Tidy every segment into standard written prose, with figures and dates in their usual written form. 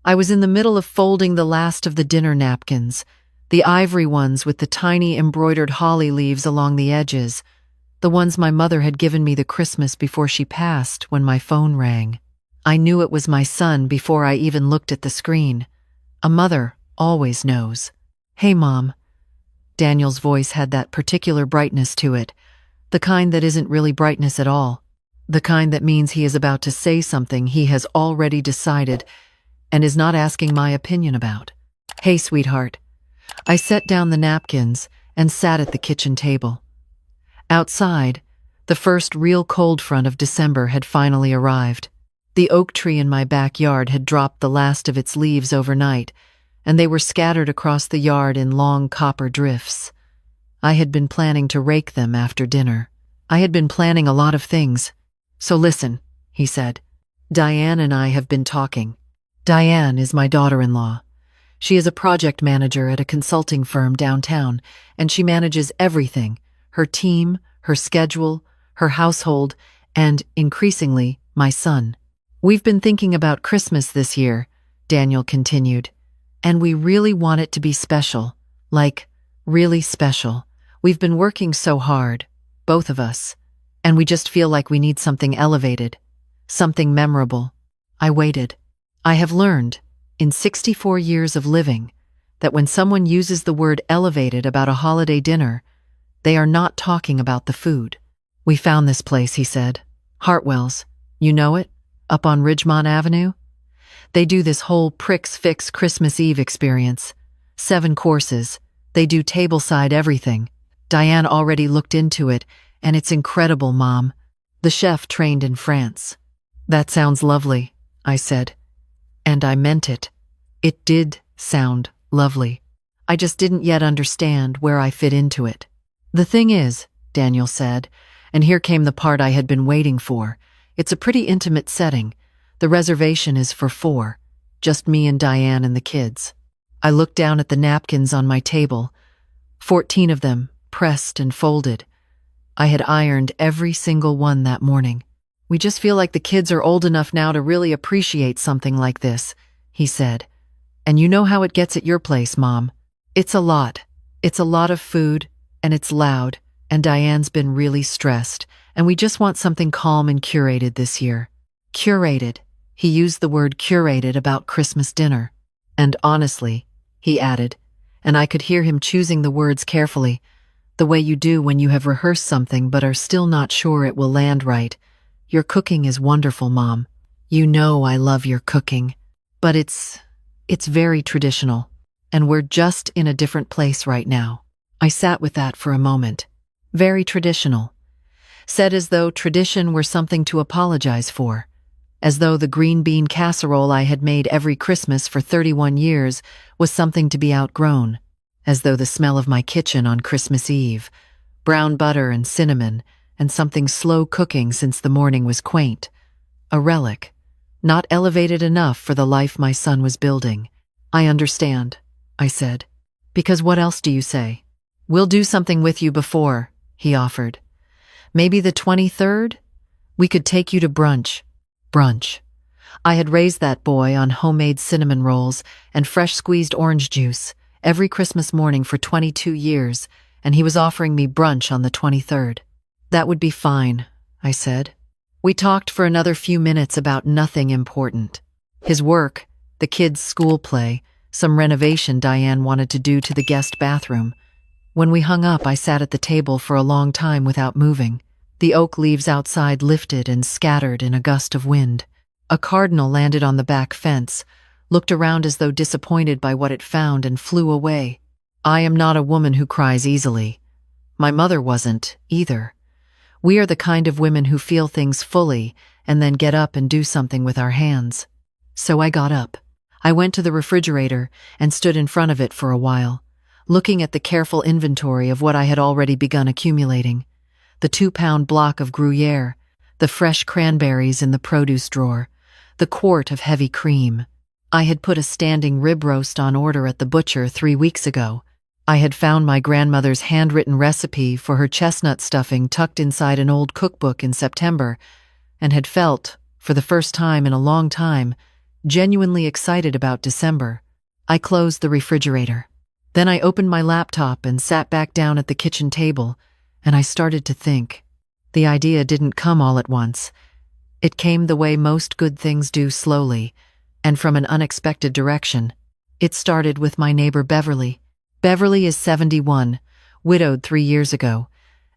I was in the middle of folding the last of the dinner napkins, the ivory ones with the tiny embroidered holly leaves along the edges, the ones my mother had given me the Christmas before she passed, when my phone rang. I knew it was my son before I even looked at the screen. A mother always knows. "Hey, Mom." Daniel's voice had that particular brightness to it, the kind that isn't really brightness at all, the kind that means he is about to say something he has already decided and is not asking my opinion about. "Hey, sweetheart." I set down the napkins and sat at the kitchen table. Outside, the first real cold front of December had finally arrived. The oak tree in my backyard had dropped the last of its leaves overnight, and they were scattered across the yard in long copper drifts. I had been planning to rake them after dinner. I had been planning a lot of things. "So listen," he said. "Diane and I have been talking. Diane is my daughter-in-law. She is a project manager at a consulting firm downtown, and she manages everything: her team, her schedule, her household, and, increasingly, my son. We've been thinking about Christmas this year," Daniel continued, "and we really want it to be special, like, really special. We've been working so hard, both of us, and we just feel like we need something elevated, something memorable." I waited. I have learned, in 64 years of living, that when someone uses the word elevated about a holiday dinner, they are not talking about the food. "We found this place," he said. "Hartwell's. You know it? Up on Ridgemont Avenue? They do this whole Prix Fix Christmas Eve experience. 7 courses. They do tableside everything. Diane already looked into it, and it's incredible, Mom. The chef trained in France." "That sounds lovely," I said. And I meant it. It did sound lovely. I just didn't yet understand where I fit into it. "The thing is," Daniel said, and here came the part I had been waiting for, "it's a pretty intimate setting. The reservation is for 4, just me and Diane and the kids." I looked down at the napkins on my table, 14 of them, pressed and folded. I had ironed every single one that morning. "We just feel like the kids are old enough now to really appreciate something like this," he said. "And you know how it gets at your place, Mom. It's a lot. It's a lot of food, and it's loud, and Diane's been really stressed, and we just want something calm and curated this year." Curated. He used the word curated about Christmas dinner. "And honestly," he added, and I could hear him choosing the words carefully, "the way you do when you have rehearsed something but are still not sure it will land right. Your cooking is wonderful, Mom. You know I love your cooking. But it's very traditional, and we're just in a different place right now." I sat with that for a moment. Very traditional. Said as though tradition were something to apologize for. As though the green bean casserole I had made every Christmas for 31 years was something to be outgrown. As though the smell of my kitchen on Christmas Eve, brown butter and cinnamon, and something slow cooking since the morning was quaint. A relic, not elevated enough for the life my son was building. "I understand," I said. "Because what else do you say?" "We'll do something with you before," he offered. "Maybe the 23rd? We could take you to brunch." Brunch. I had raised that boy on homemade cinnamon rolls and fresh squeezed orange juice every Christmas morning for 22 years, and he was offering me brunch on the 23rd. "That would be fine," I said. We talked for another few minutes about nothing important. His work, the kids' school play, some renovation Diane wanted to do to the guest bathroom. When we hung up, I sat at the table for a long time without moving. The oak leaves outside lifted and scattered in a gust of wind. A cardinal landed on the back fence, looked around as though disappointed by what it found, and flew away. I am not a woman who cries easily. My mother wasn't, either. We are the kind of women who feel things fully and then get up and do something with our hands. So I got up. I went to the refrigerator and stood in front of it for a while, looking at the careful inventory of what I had already begun accumulating. The 2-pound block of Gruyere, the fresh cranberries in the produce drawer, the quart of heavy cream. I had put a standing rib roast on order at the butcher 3 weeks ago. I had found my grandmother's handwritten recipe for her chestnut stuffing tucked inside an old cookbook in September, and had felt, for the first time in a long time, genuinely excited about December. I closed the refrigerator. Then I opened my laptop and sat back down at the kitchen table, and I started to think. The idea didn't come all at once. It came the way most good things do, slowly, and from an unexpected direction. It started with my neighbor Beverly. Beverly is 71, widowed 3 years ago,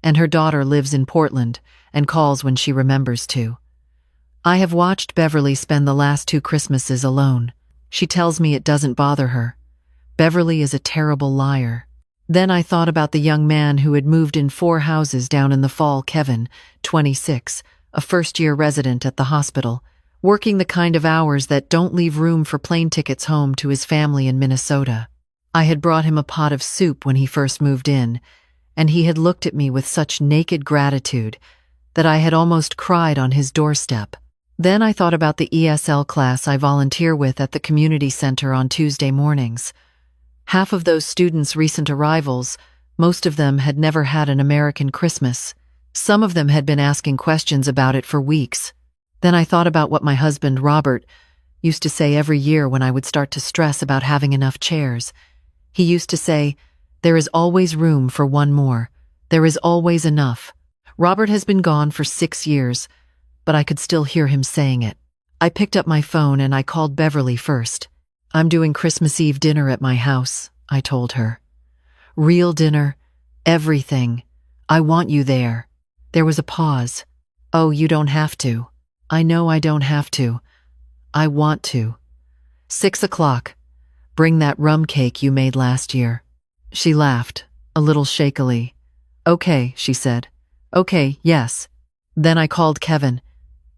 and her daughter lives in Portland and calls when she remembers to. I have watched Beverly spend the last 2 Christmases alone. She tells me it doesn't bother her. Beverly is a terrible liar. Then I thought about the young man who had moved in 4 houses down in the fall, Kevin, 26, a first-year resident at the hospital, working the kind of hours that don't leave room for plane tickets home to his family in Minnesota. I had brought him a pot of soup when he first moved in, and he had looked at me with such naked gratitude that I had almost cried on his doorstep. Then I thought about the ESL class I volunteer with at the community center on Tuesday mornings. Half of those students' recent arrivals, most of them had never had an American Christmas. Some of them had been asking questions about it for weeks. Then I thought about what my husband, Robert, used to say every year when I would start to stress about having enough chairs. He used to say, "There is always room for one more. There is always enough." Robert has been gone for 6 years, but I could still hear him saying it. I picked up my phone and I called Beverly first. "I'm doing Christmas Eve dinner at my house," I told her. "Real dinner, everything. I want you there." There was a pause. "Oh, you don't have to." "I know I don't have to. I want to." 6 o'clock. "Bring that rum cake you made last year." She laughed, a little shakily. "Okay," she said. "Okay, yes." Then I called Kevin.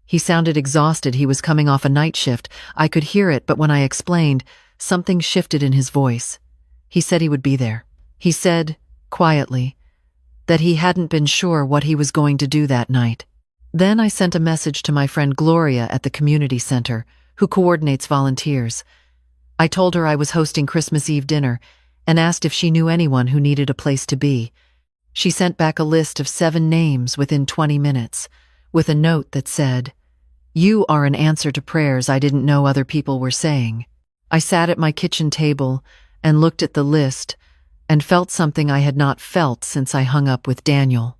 He sounded exhausted. He was coming off a night shift. I could hear it, but when I explained, something shifted in his voice. He said he would be there. He said, quietly, that he hadn't been sure what he was going to do that night. Then I sent a message to my friend Gloria at the community center, who coordinates volunteers. I told her I was hosting Christmas Eve dinner and asked if she knew anyone who needed a place to be. She sent back a list of 7 names within 20 minutes, with a note that said, "You are an answer to prayers I didn't know other people were saying." I sat at my kitchen table and looked at the list and felt something I had not felt since I hung up with Daniel.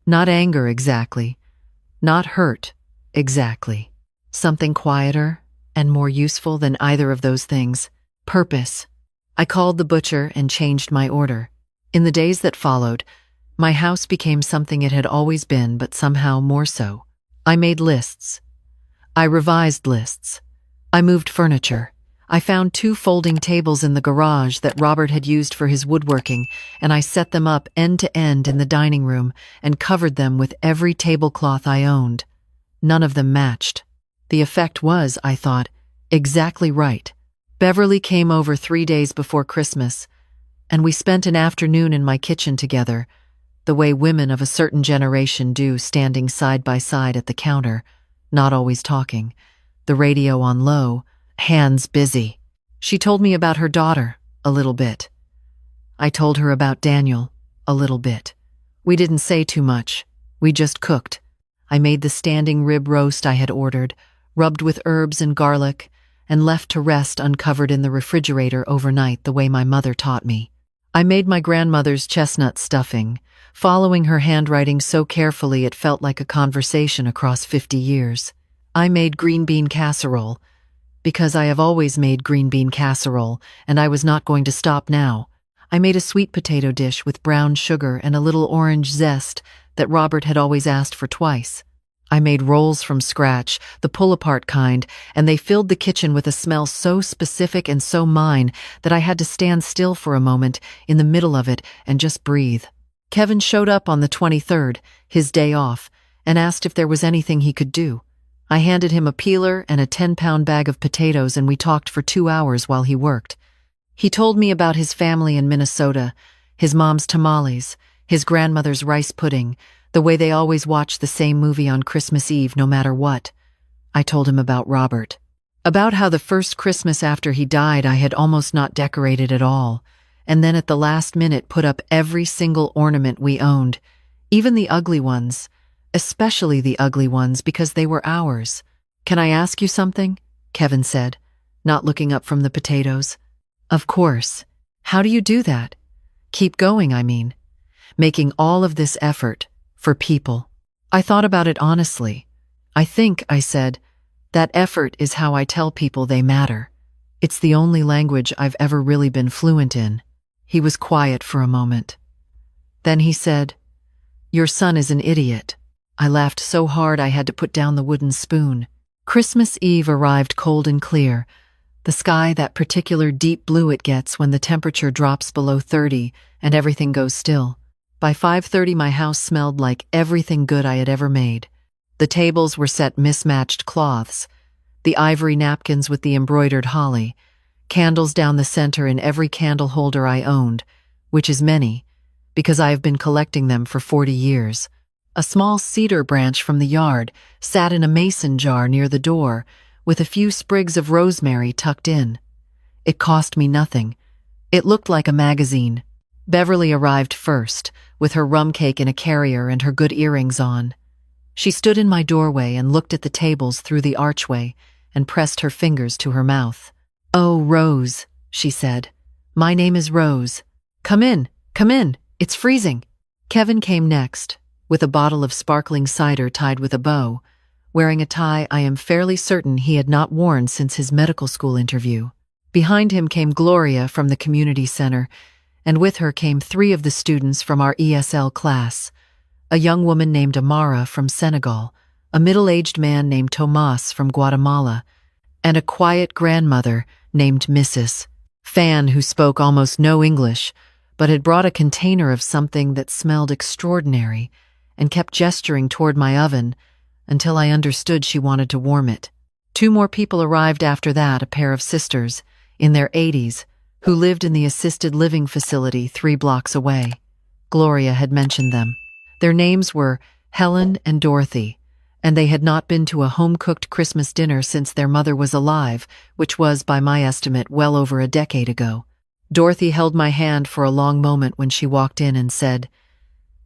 Not anger exactly, not hurt exactly. Something quieter and more useful than either of those things. Purpose. I called the butcher and changed my order. In the days that followed, my house became something it had always been, but somehow more so. I made lists. I revised lists. I moved furniture. I found 2 folding tables in the garage that Robert had used for his woodworking, and I set them up end to end in the dining room and covered them with every tablecloth I owned. None of them matched. The effect was, I thought, exactly right. Beverly came over 3 days before Christmas, and we spent an afternoon in my kitchen together, the way women of a certain generation do, standing side by side at the counter, not always talking, the radio on low, hands busy. She told me about her daughter, a little bit. I told her about Daniel, a little bit. We didn't say too much. We just cooked. I made the standing rib roast I had ordered, rubbed with herbs and garlic, and left to rest uncovered in the refrigerator overnight the way my mother taught me. I made my grandmother's chestnut stuffing, following her handwriting so carefully it felt like a conversation across 50 years. I made green bean casserole, because I have always made green bean casserole, and I was not going to stop now. I made a sweet potato dish with brown sugar and a little orange zest that Robert had always asked for twice. I made rolls from scratch, the pull-apart kind, and they filled the kitchen with a smell so specific and so mine that I had to stand still for a moment in the middle of it and just breathe. Kevin showed up on the 23rd, his day off, and asked if there was anything he could do. I handed him a peeler and a 10-pound bag of potatoes, and we talked for 2 hours while he worked. He told me about his family in Minnesota, his mom's tamales, his grandmother's rice pudding, the way they always watch the same movie on Christmas Eve no matter what. I told him about Robert. About how the first Christmas after he died I had almost not decorated at all, and then at the last minute put up every single ornament we owned, even the ugly ones, especially the ugly ones because they were ours. "Can I ask you something?" Kevin said, not looking up from the potatoes. Of course. How do you do that? Keep going, I mean. Making all of this effort for people. I thought about it honestly. I think, I said, that effort is how I tell people they matter. It's the only language I've ever really been fluent in. He was quiet for a moment. Then he said, "Your son is an idiot." I laughed so hard I had to put down the wooden spoon. Christmas Eve arrived cold and clear, the sky that particular deep blue it gets when the temperature drops below 30 and everything goes still. By 5:30 my house smelled like everything good I had ever made. The tables were set mismatched cloths, the ivory napkins with the embroidered holly, candles down the center in every candle holder I owned, which is many, because I have been collecting them for 40 years. A small cedar branch from the yard sat in a mason jar near the door, with a few sprigs of rosemary tucked in. It cost me nothing. It looked like a magazine. Beverly arrived first, with her rum cake in a carrier and her good earrings on. She stood in my doorway and looked at the tables through the archway and pressed her fingers to her mouth. "Oh, Rose," she said. "My name is Rose. Come in, it's freezing." Kevin came next, with a bottle of sparkling cider tied with a bow, wearing a tie I am fairly certain he had not worn since his medical school interview. Behind him came Gloria from the community center, and with her came 3 of the students from our ESL class, a young woman named Amara from Senegal, a middle-aged man named Tomas from Guatemala, and a quiet grandmother named Mrs. Fan, who spoke almost no English, but had brought a container of something that smelled extraordinary and kept gesturing toward my oven until I understood she wanted to warm it. 2 more people arrived after that, a pair of sisters, in their 80s, who lived in the assisted living facility 3 blocks away. Gloria had mentioned them. Their names were Helen and Dorothy, and they had not been to a home-cooked Christmas dinner since their mother was alive, which was, by my estimate, well over a decade ago. Dorothy held my hand for a long moment when she walked in and said,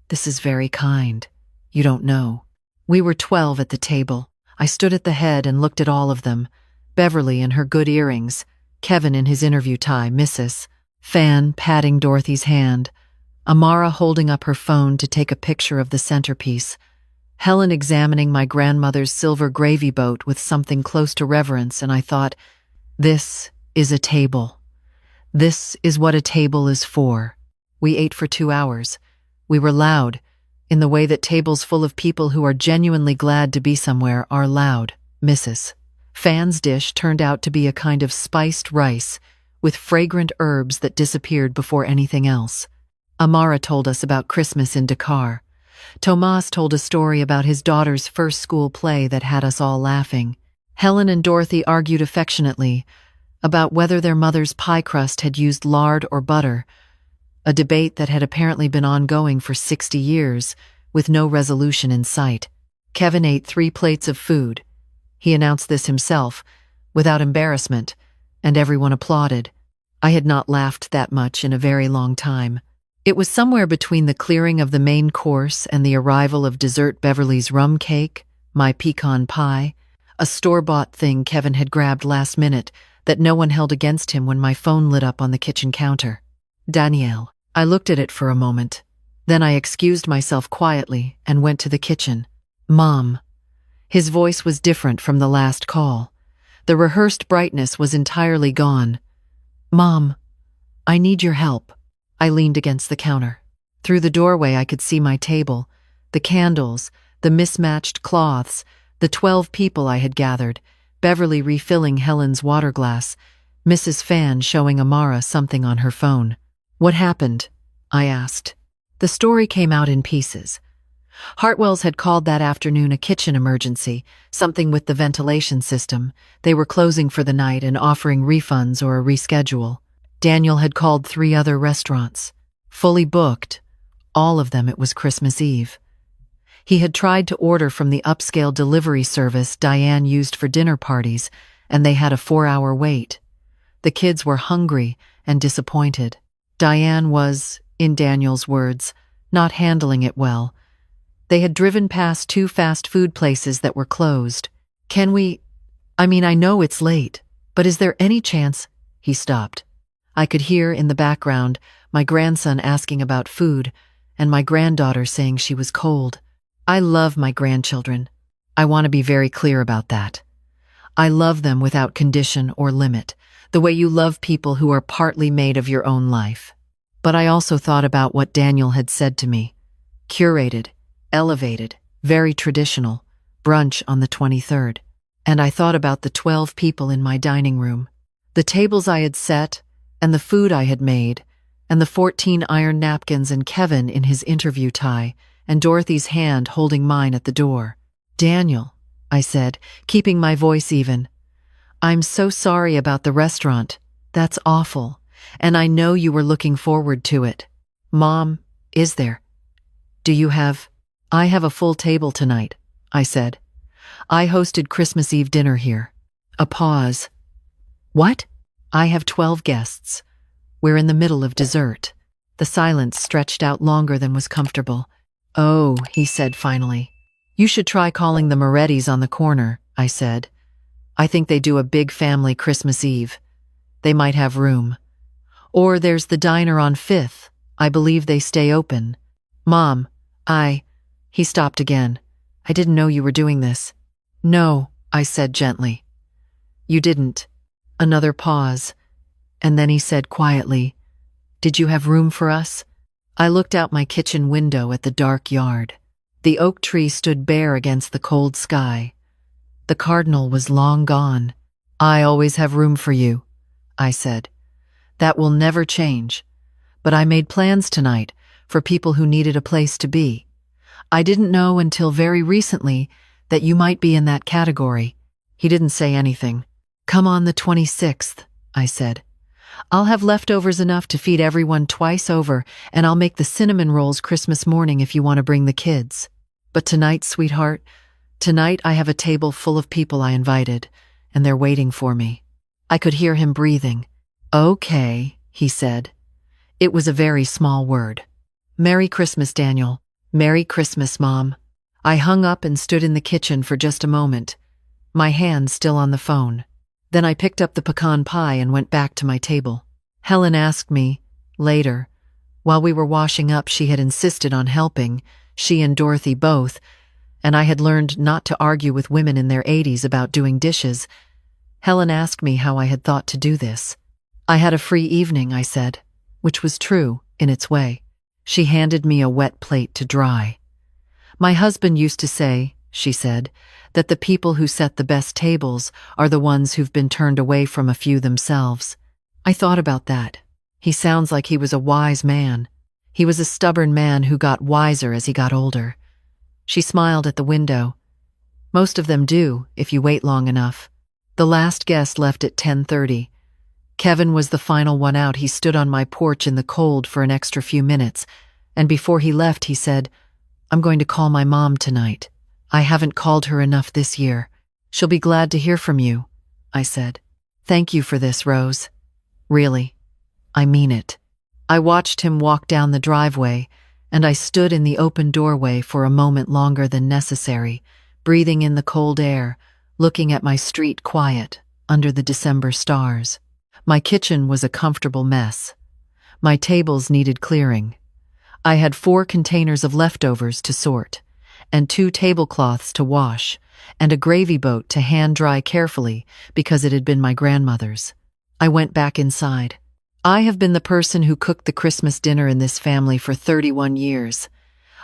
"This is very kind. You don't know." We were 12 at the table. I stood at the head and looked at all of them, Beverly in her good earrings, Kevin in his interview tie, Mrs. Fan patting Dorothy's hand, Amara holding up her phone to take a picture of the centerpiece, Helen examining my grandmother's silver gravy boat with something close to reverence, and I thought, this is a table. This is what a table is for. We ate for 2 hours. We were loud, in the way that tables full of people who are genuinely glad to be somewhere are loud. Mrs. Fan's dish turned out to be a kind of spiced rice with fragrant herbs that disappeared before anything else. Amara told us about Christmas in Dakar. Tomas told a story about his daughter's first school play that had us all laughing. Helen and Dorothy argued affectionately about whether their mother's pie crust had used lard or butter, a debate that had apparently been ongoing for 60 years, with no resolution in sight. Kevin ate 3 plates of food. He announced this himself, without embarrassment, and everyone applauded. I had not laughed that much in a very long time. It was somewhere between the clearing of the main course and the arrival of dessert Beverly's rum cake, my pecan pie, a store-bought thing Kevin had grabbed last minute that no one held against him when my phone lit up on the kitchen counter. Danielle. I looked at it for a moment. Then I excused myself quietly and went to the kitchen. "Mom." His voice was different from the last call. The rehearsed brightness was entirely gone. "Mom, I need your help." I leaned against the counter. Through the doorway I could see my table, the candles, the mismatched cloths, the 12 people I had gathered, Beverly refilling Helen's water glass, Mrs. Fan showing Amara something on her phone. "What happened?" I asked. The story came out in pieces. Hartwell's had called that afternoon a kitchen emergency, something with the ventilation system. They were closing for the night and offering refunds or a reschedule. Daniel had called 3 other restaurants. Fully booked. All of them it was Christmas Eve. He had tried to order from the upscale delivery service Diane used for dinner parties, and they had a 4-hour wait. The kids were hungry and disappointed. Diane was, in Daniel's words, not handling it well. They had driven past 2 fast food places that were closed. I mean, I know it's late, but is there any chance? He stopped. I could hear in the background my grandson asking about food and my granddaughter saying she was cold. I love my grandchildren. I want to be very clear about that. I love them without condition or limit, the way you love people who are partly made of your own life. But I also thought about what Daniel had said to me. Curated, elevated, very traditional, brunch on the 23rd. And I thought about the 12 people in my dining room, the tables I had set, and the food I had made, and the 14 iron napkins and Kevin in his interview tie, and Dorothy's hand holding mine at the door. Daniel, I said, keeping my voice even. I'm so sorry about the restaurant. That's awful. And I know you were looking forward to it. Mom, is there? Do you have? I have a full table tonight, I said. I hosted Christmas Eve dinner here. A pause. What? I have 12 guests. We're in the middle of dessert. The silence stretched out longer than was comfortable. Oh, he said finally. You should try calling the Morettis on the corner, I said. I think they do a big family Christmas Eve. They might have room. Or there's the diner on 5th. I believe they stay open. Mom, He stopped again. I didn't know you were doing this. No, I said gently. You didn't. Another pause. And then he said quietly, Did you have room for us? I looked out my kitchen window at the dark yard. The oak tree stood bare against the cold sky. The cardinal was long gone. I always have room for you, I said. That will never change. But I made plans tonight for people who needed a place to be. I didn't know until very recently that you might be in that category. He didn't say anything. Come on the 26th, I said. I'll have leftovers enough to feed everyone twice over, and I'll make the cinnamon rolls Christmas morning if you want to bring the kids. But tonight, sweetheart, tonight I have a table full of people I invited, and they're waiting for me. I could hear him breathing. Okay, he said. It was a very small word. Merry Christmas, Daniel. Merry Christmas, Mom. I hung up and stood in the kitchen for just a moment, my hand still on the phone. Then I picked up the pecan pie and went back to my table. Helen asked me, later, while we were washing up, she had insisted on helping, she and Dorothy both, and I had learned not to argue with women in their 80s about doing dishes. Helen asked me how I had thought to do this. I had a free evening, I said, which was true in its way. She handed me a wet plate to dry. My husband used to say, she said, that the people who set the best tables are the ones who've been turned away from a few themselves. I thought about that. He sounds like he was a wise man. He was a stubborn man who got wiser as he got older. She smiled at the window. Most of them do, if you wait long enough. The last guest left at 10:30. Kevin was the final one out. He stood on my porch in the cold for an extra few minutes, and before he left, he said, I'm going to call my mom tonight. I haven't called her enough this year. She'll be glad to hear from you, I said. Thank you for this, Rose. Really, I mean it. I watched him walk down the driveway, and I stood in the open doorway for a moment longer than necessary, breathing in the cold air, looking at my street quiet under the December stars. My kitchen was a comfortable mess. My tables needed clearing. I had 4 containers of leftovers to sort, and 2 tablecloths to wash, and a gravy boat to hand-dry carefully because it had been my grandmother's. I went back inside. I have been the person who cooked the Christmas dinner in this family for 31 years.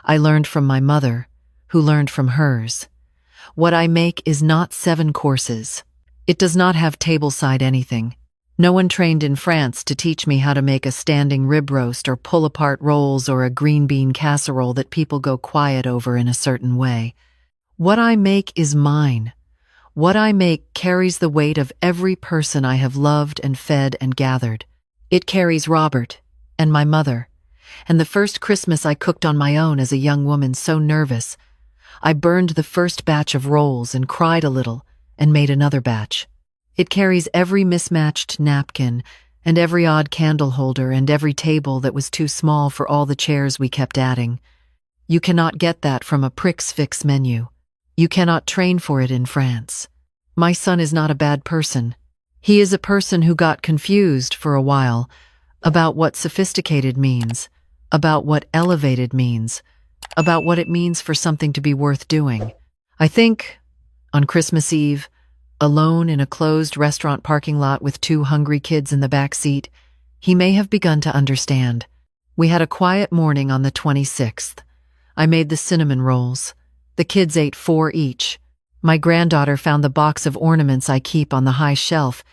I learned from my mother, who learned from hers. What I make is not 7 courses. It does not have tableside anything. No one trained in France to teach me how to make a standing rib roast or pull apart rolls or a green bean casserole that people go quiet over in a certain way. What I make is mine. What I make carries the weight of every person I have loved and fed and gathered. It carries Robert and my mother. And the first Christmas I cooked on my own as a young woman, so nervous, I burned the first batch of rolls and cried a little and made another batch. It carries every mismatched napkin and every odd candle holder and every table that was too small for all the chairs we kept adding. You cannot get that from a Prix Fixe menu. You cannot train for it in France. My son is not a bad person. He is a person who got confused for a while about what sophisticated means, about what elevated means, about what it means for something to be worth doing. I think, on Christmas Eve, alone in a closed restaurant parking lot with two hungry kids in the back seat, he may have begun to understand. We had a quiet morning on the 26th. I made the cinnamon rolls. The kids ate 4 each. My granddaughter found the box of ornaments I keep on the high shelf,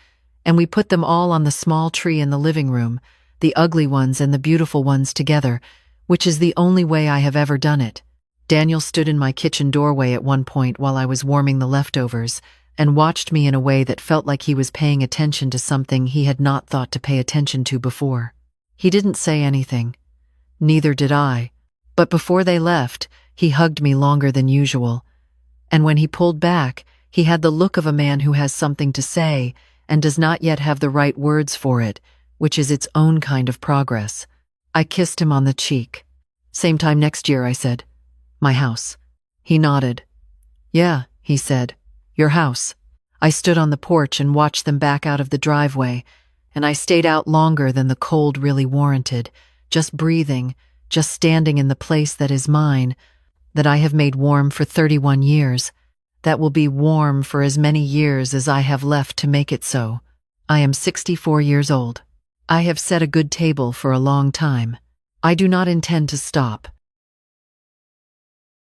and we put them all on the small tree in the living room, the ugly ones and the beautiful ones together, which is the only way I have ever done it. Daniel stood in my kitchen doorway at one point while I was warming the leftovers, and watched me in a way that felt like he was paying attention to something he had not thought to pay attention to before. He didn't say anything. Neither did I. But before they left, he hugged me longer than usual. And when he pulled back, he had the look of a man who has something to say and does not yet have the right words for it, which is its own kind of progress. I kissed him on the cheek. "Same time next year," I said. "My house." He nodded. "Yeah," he said. "Your house." I stood on the porch and watched them back out of the driveway, and I stayed out longer than the cold really warranted, just breathing, just standing in the place that is mine, that I have made warm for 31 years, that will be warm for as many years as I have left to make it so. I am 64 years old. I have set a good table for a long time. I do not intend to stop.